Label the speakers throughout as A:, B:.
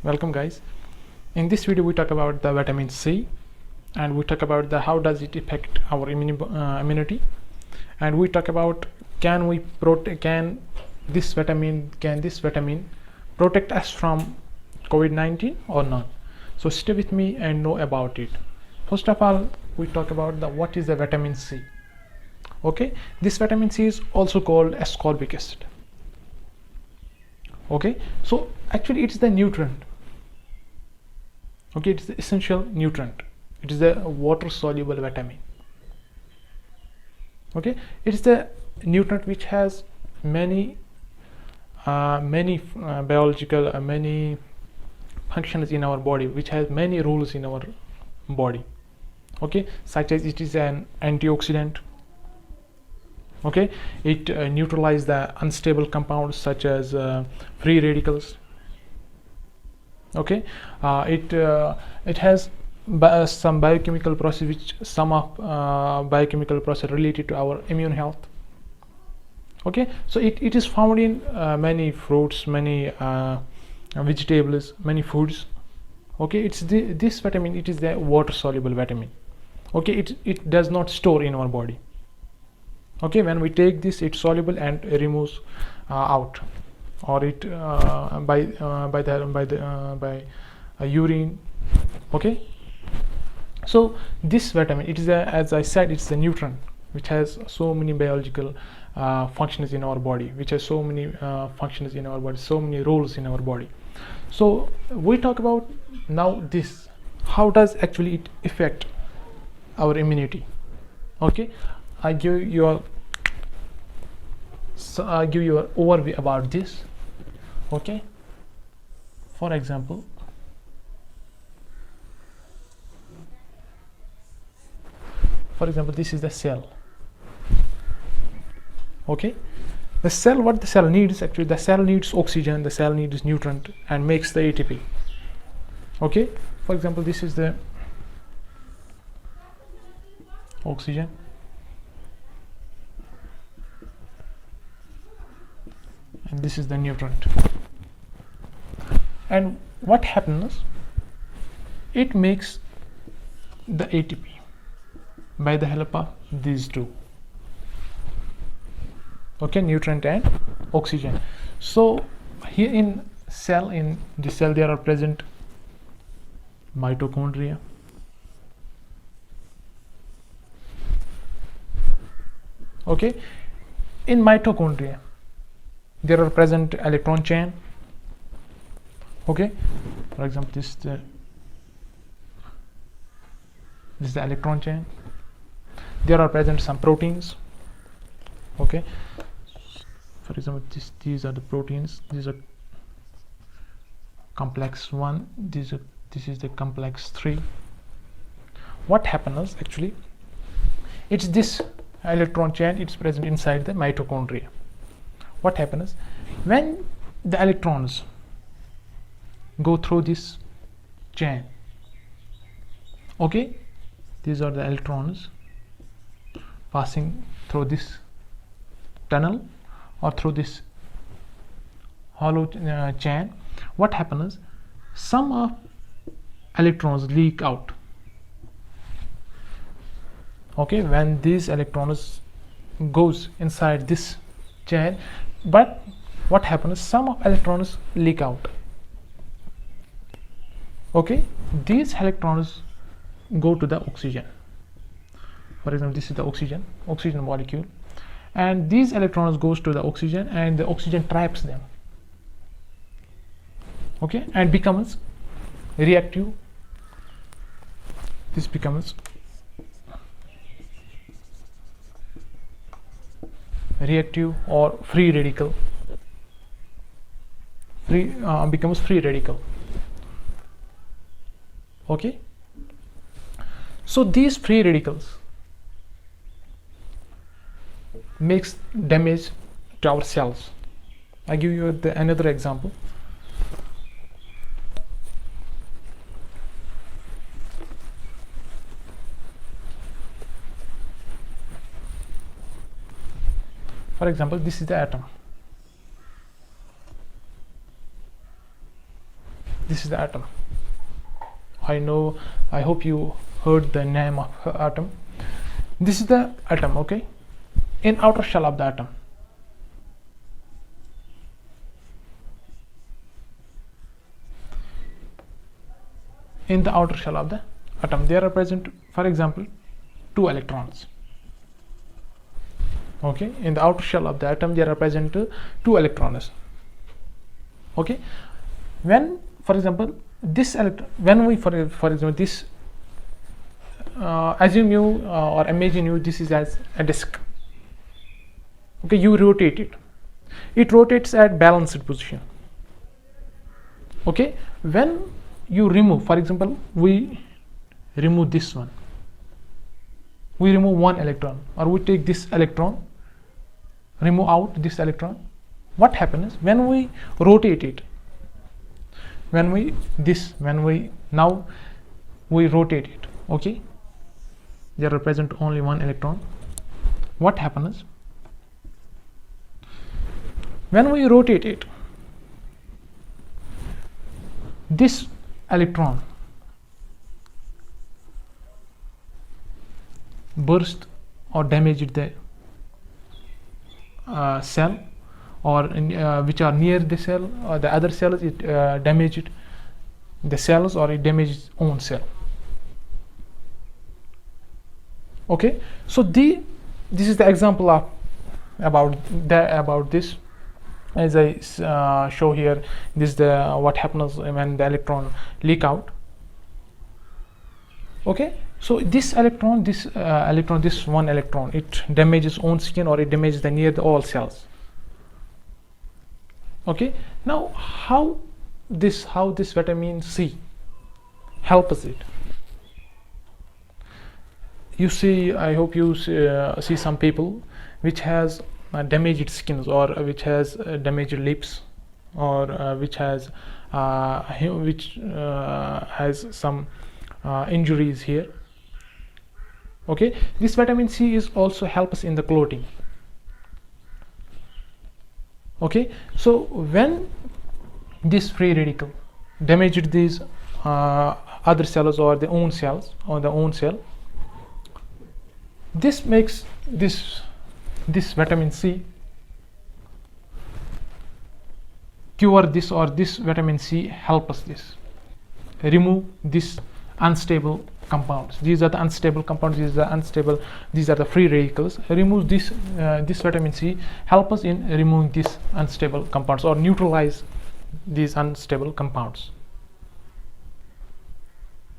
A: Welcome guys. In this video we talk about the vitamin C, and we talk about the how does it affect our immunity, and we talk about can this vitamin protect us from COVID-19 or not. So stay with me and know about it. First of all, we talk about what is the vitamin C. Okay, this vitamin C is also called ascorbic acid. Okay, so actually it's the nutrient. Okay, it's the essential nutrient. It is the water soluble vitamin. Okay, it's the nutrient which has many biological many functions in our body, which has many roles in our body. Okay, such as it is an antioxidant. Okay, it neutralizes the unstable compounds such as free radicals. Okay, it has some biochemical process, which some of biochemical process related to our immune health. Okay, so it is found in many fruits, many vegetables, many foods. Okay, it's this vitamin, it is the water soluble vitamin. Okay, it does not store in our body. Okay, when we take this, it's soluble and removes out, or it by urine. Okay, so this vitamin, it is as I said, it's a nutrient which has so many biological functions in our body, which has so many functions in our body, so many roles in our body. So we talk about now this, how does actually it affect our immunity. Okay, I give you an overview about this. Okay, for example, this is the cell. Okay, the cell, what the cell needs, actually the cell needs oxygen, the cell needs nutrient and makes the ATP. Okay, for example, this is the oxygen, and this is the nutrient. And what happens, it makes the ATP by the help of these two. Okay, nutrient and oxygen. So here in the cell there are present mitochondria. Okay, in mitochondria there are present electron chain. Okay, for example, this is the electron chain. There are present some proteins. Okay, for example, these are the proteins. These are complex 1. This is the complex 3. What happens actually, it's this electron chain, it's present inside the mitochondria. What happens when the electrons go through this chain? Okay, these are the electrons passing through this tunnel or through this hollow chain. What happens, some of electrons leak out. Okay, when these electrons goes inside this chain, but what happens, some of electrons leak out. Okay, these electrons go to the oxygen. For example, this is the oxygen molecule, and these electrons goes to the oxygen, and the oxygen traps them. Okay, and becomes reactive. This becomes reactive or free radical. Becomes free radical. Okay, so these free radicals makes damage to our cells. I give you another example. For example, this is the atom. This is the atom. I hope you heard the name of atom. This is the atom, okay? In outer shell of the atom, in the outer shell of the atom, there are present, for example, 2 electrons. Okay, in the outer shell of the atom there are present 2 electrons. Okay, when, for example, this electron, when we for example this assume you or imagine you this is as a disk. Okay, you rotate it, it rotates at balanced position. Okay, when you remove, for example, we remove this one, we remove 1 electron, or we take this electron, remove out this electron, what happens when we rotate it, when we now we rotate it, okay, there are present only 1 electron. What happens when we rotate it? This electron burst or damaged the cell, or which are near the cell, or the other cells, it damaged the cells, or it damages own cell. Okay, so this is the example of about this. As I show here, this is the what happens when the electron leak out. Okay, so this electron, this 1 electron, it damages own skin, or it damages the near the all cells. Okay, now how this vitamin C helps it? You see, I hope you see some people which has damaged skins, or which has damaged lips, or which has some injuries here. Okay, this vitamin C is also helps in the clotting. Okay, so when this free radical damaged these other cells, or the own cells, or the own cell, this makes this vitamin C cure this, or this vitamin C helps this remove this unstable compounds. These are the unstable compounds, these are the free radicals. Remove this vitamin C help us in removing these unstable compounds, or neutralize these unstable compounds.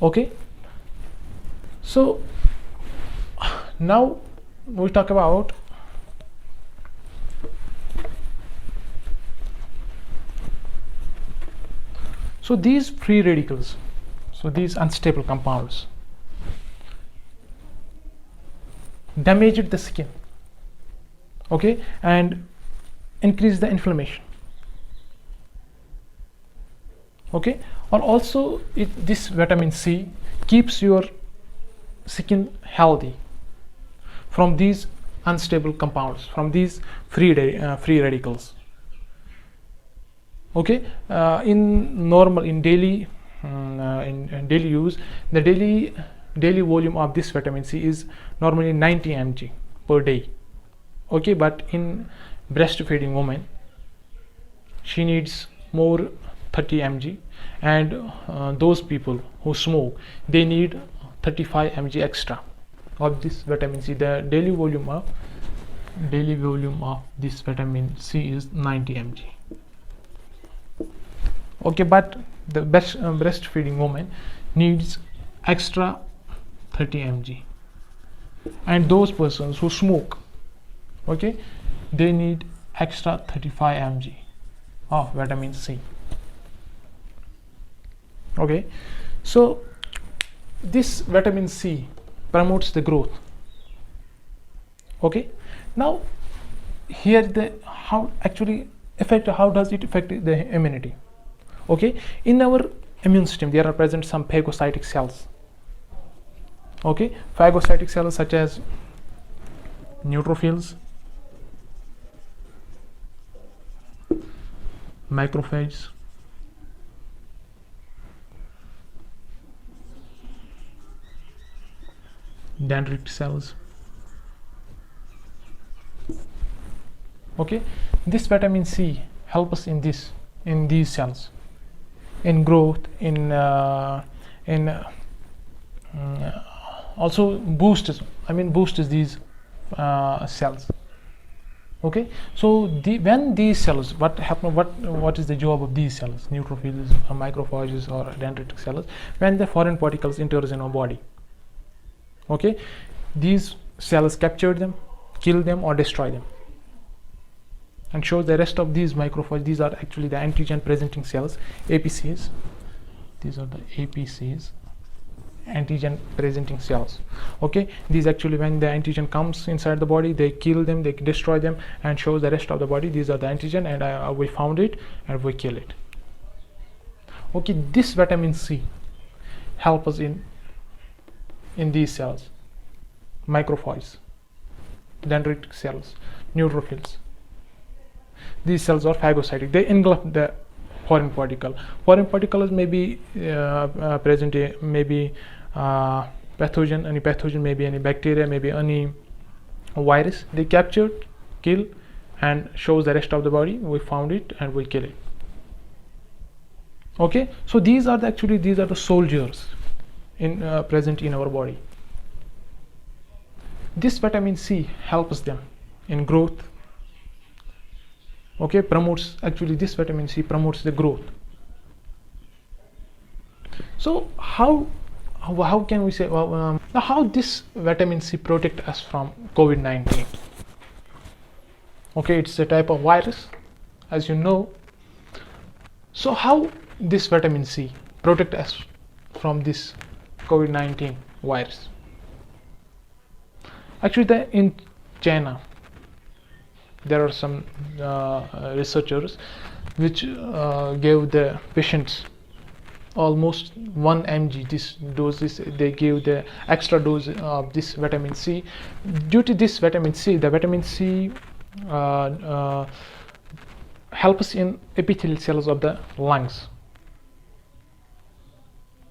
A: Okay, so now we talk about these free radicals, so these unstable compounds damaged the skin, okay, and increase the inflammation, okay, or also this vitamin C keeps your skin healthy from these unstable compounds, from these free radicals. Okay, in daily use, the daily volume of this vitamin C is normally 90 mg per day. Okay, but in breastfeeding woman, she needs more 30 mg, and those people who smoke, they need 35 mg extra of this vitamin C. The daily volume of this vitamin C is 90 mg. Okay, but the breastfeeding woman needs extra 30 mg, and those persons who smoke, okay, they need extra 35 mg of vitamin C. Okay, so this vitamin C promotes the growth. Okay, now here how does it affect the immunity? Okay, in our immune system there are present some phagocytic cells. Okay, phagocytic cells such as neutrophils, macrophages, dendritic cells. Okay, this vitamin C help us in these cells, in growth, in also boosts these cells. Okay, so when these cells, what is the job of these cells, neutrophils, macrophages, or dendritic cells? When the foreign particles enters in our body, okay, these cells capture them, kill them, or destroy them, and show the rest of these macrophages. These are actually the antigen presenting cells, APCs. These are the APCs, antigen presenting cells. Okay, these actually, when the antigen comes inside the body, they kill them, they destroy them, and show the rest of the body. These are the antigen, and we found it and we kill it. Okay, this vitamin C help us in these cells, macrophages, dendritic cells, neutrophils. These cells are phagocytic. They engulf the foreign particle. Foreign particles may be present, maybe pathogen, any pathogen, maybe any bacteria, maybe any virus. They capture, kill, and shows the rest of the body. We found it and we kill it. Okay, so these are the soldiers in present in our body. This vitamin C helps them in growth. Okay, this vitamin C promotes the growth. So how can we say, how this vitamin C protect us from COVID-19? Okay, it's a type of virus, as you know. So how this vitamin C protect us from this COVID-19 virus? Actually, in China, there are some researchers which gave the patients almost 1 mg this doses. They gave the extra dose of this vitamin C. Due to this vitamin C, the vitamin C helps in epithelial cells of the lungs.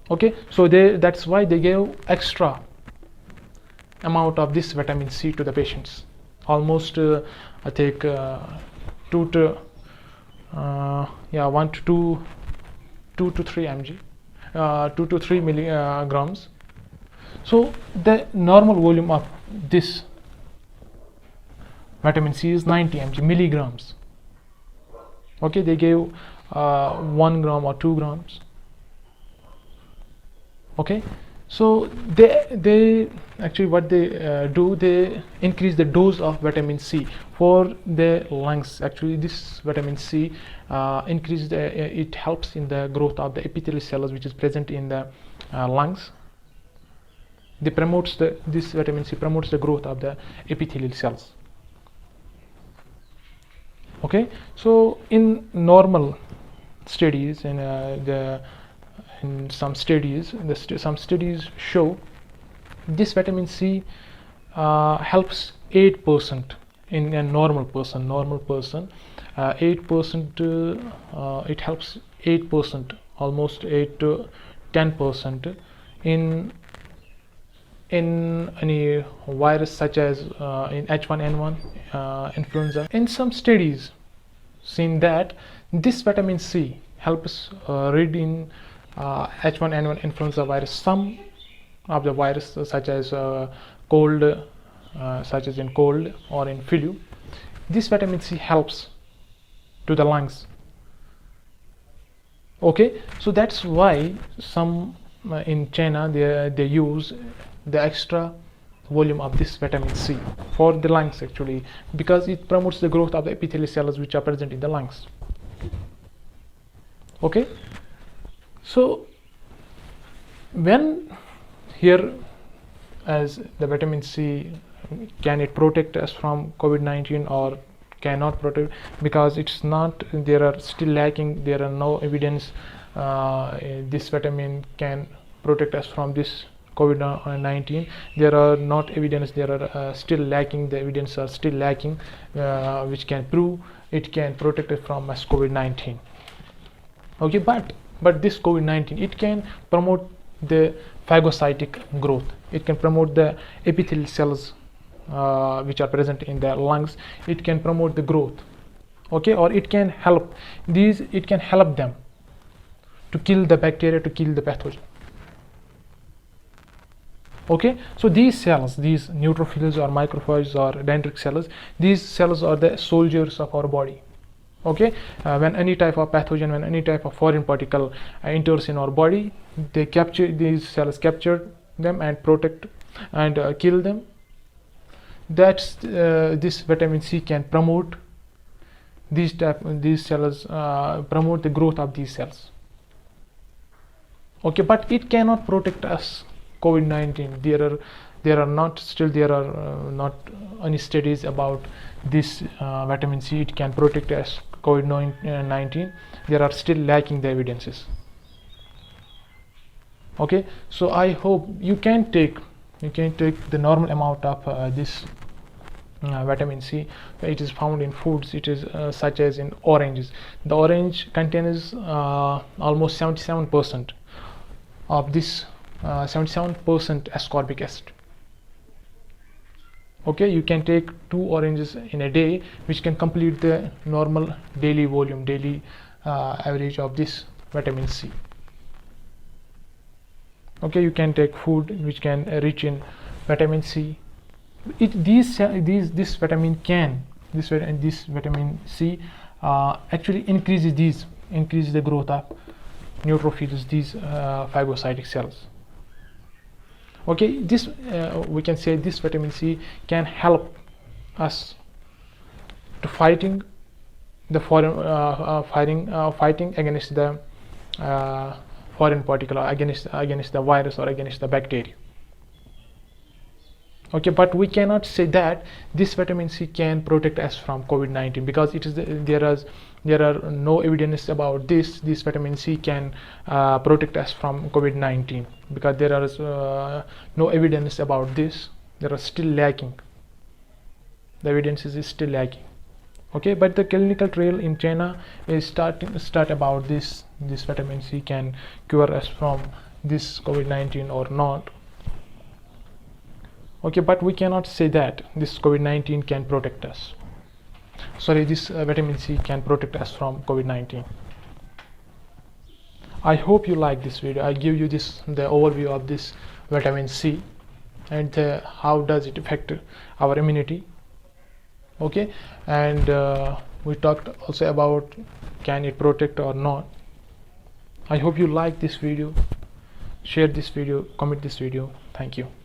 A: Okay, so that's why they gave extra amount of this vitamin C to the patients. Almost I think 1 to 3 mg, 2 to 3 milligrams. So the normal volume of this vitamin C is 90 milligrams. Okay, they gave 1 gram or 2 grams. Okay, so they actually, what they do, they increase the dose of vitamin C for the lungs. Actually, this vitamin C it helps in the growth of the epithelial cells which is present in the lungs. This vitamin C promotes the growth of the epithelial cells. Okay, so in normal studies, in some studies, some studies show this vitamin C helps 8% in a normal person. 8%. It helps 8%, almost 8 to 10% in any virus such as in H1N1 influenza. In some studies, seen that this vitamin C helps rid in H1N1 influenza virus, some of the virus such as cold, such as in cold or in flu. This vitamin C helps to the lungs. Okay, so that's why some in China they use the extra volume of this vitamin C for the lungs, actually, because it promotes the growth of the epithelial cells which are present in the lungs. Okay, so when here, as the vitamin C, can it protect us from COVID-19 or cannot protect? Because it's not, there are still lacking, there are no evidence this vitamin can protect us from this COVID-19. There are not evidence, there are still lacking, the evidence are still lacking which can prove it can protect us from us COVID-19. Okay, but this COVID-19, it can promote the phagocytic growth. it can promote the epithelial cells which are present in the lungs. It can promote the growth, okay, or it can help them to kill the bacteria, to kill the pathogen. Okay, so these cells, these neutrophils or macrophages or dendritic cells, these cells are the soldiers of our body. Okay, when any type of pathogen, when any type of foreign particle enters in our body, these cells capture them and protect and kill them. That's this vitamin C can promote these cells, promote the growth of these cells. Okay, but it cannot protect us COVID-19. There are not any studies about this vitamin C. It can protect us COVID-19. There are still lacking the evidences. Okay, so I hope you can take the normal amount of this vitamin C. It is found in foods. It is such as in oranges. The orange contains almost 77% of this 77% ascorbic acid. Okay, you can take 2 oranges in a day, which can complete the normal daily volume, daily average of this vitamin C. Okay, you can take food which can rich in vitamin C. This vitamin C actually increases the growth of neutrophils, these phagocytic cells. Okay, this we can say this vitamin C can help us to fighting against the foreign particle, against the virus or against the bacteria. Okay, but we cannot say that this vitamin C can protect us from COVID-19, because there are no evidence about this vitamin C can protect us from COVID-19, because there is no evidence about this. There are still lacking. The evidence is still lacking. Okay, but the clinical trial in China is start about this vitamin C can cure us from this COVID-19 or not. Okay, but we cannot say that this COVID-19 can protect us. Sorry, this vitamin C can protect us from COVID-19. I hope you like this video. I give you the overview of this vitamin C and how does it affect our immunity. Okay, and we talked also about can it protect or not. I hope you like this video. Share this video, comment this video. Thank you.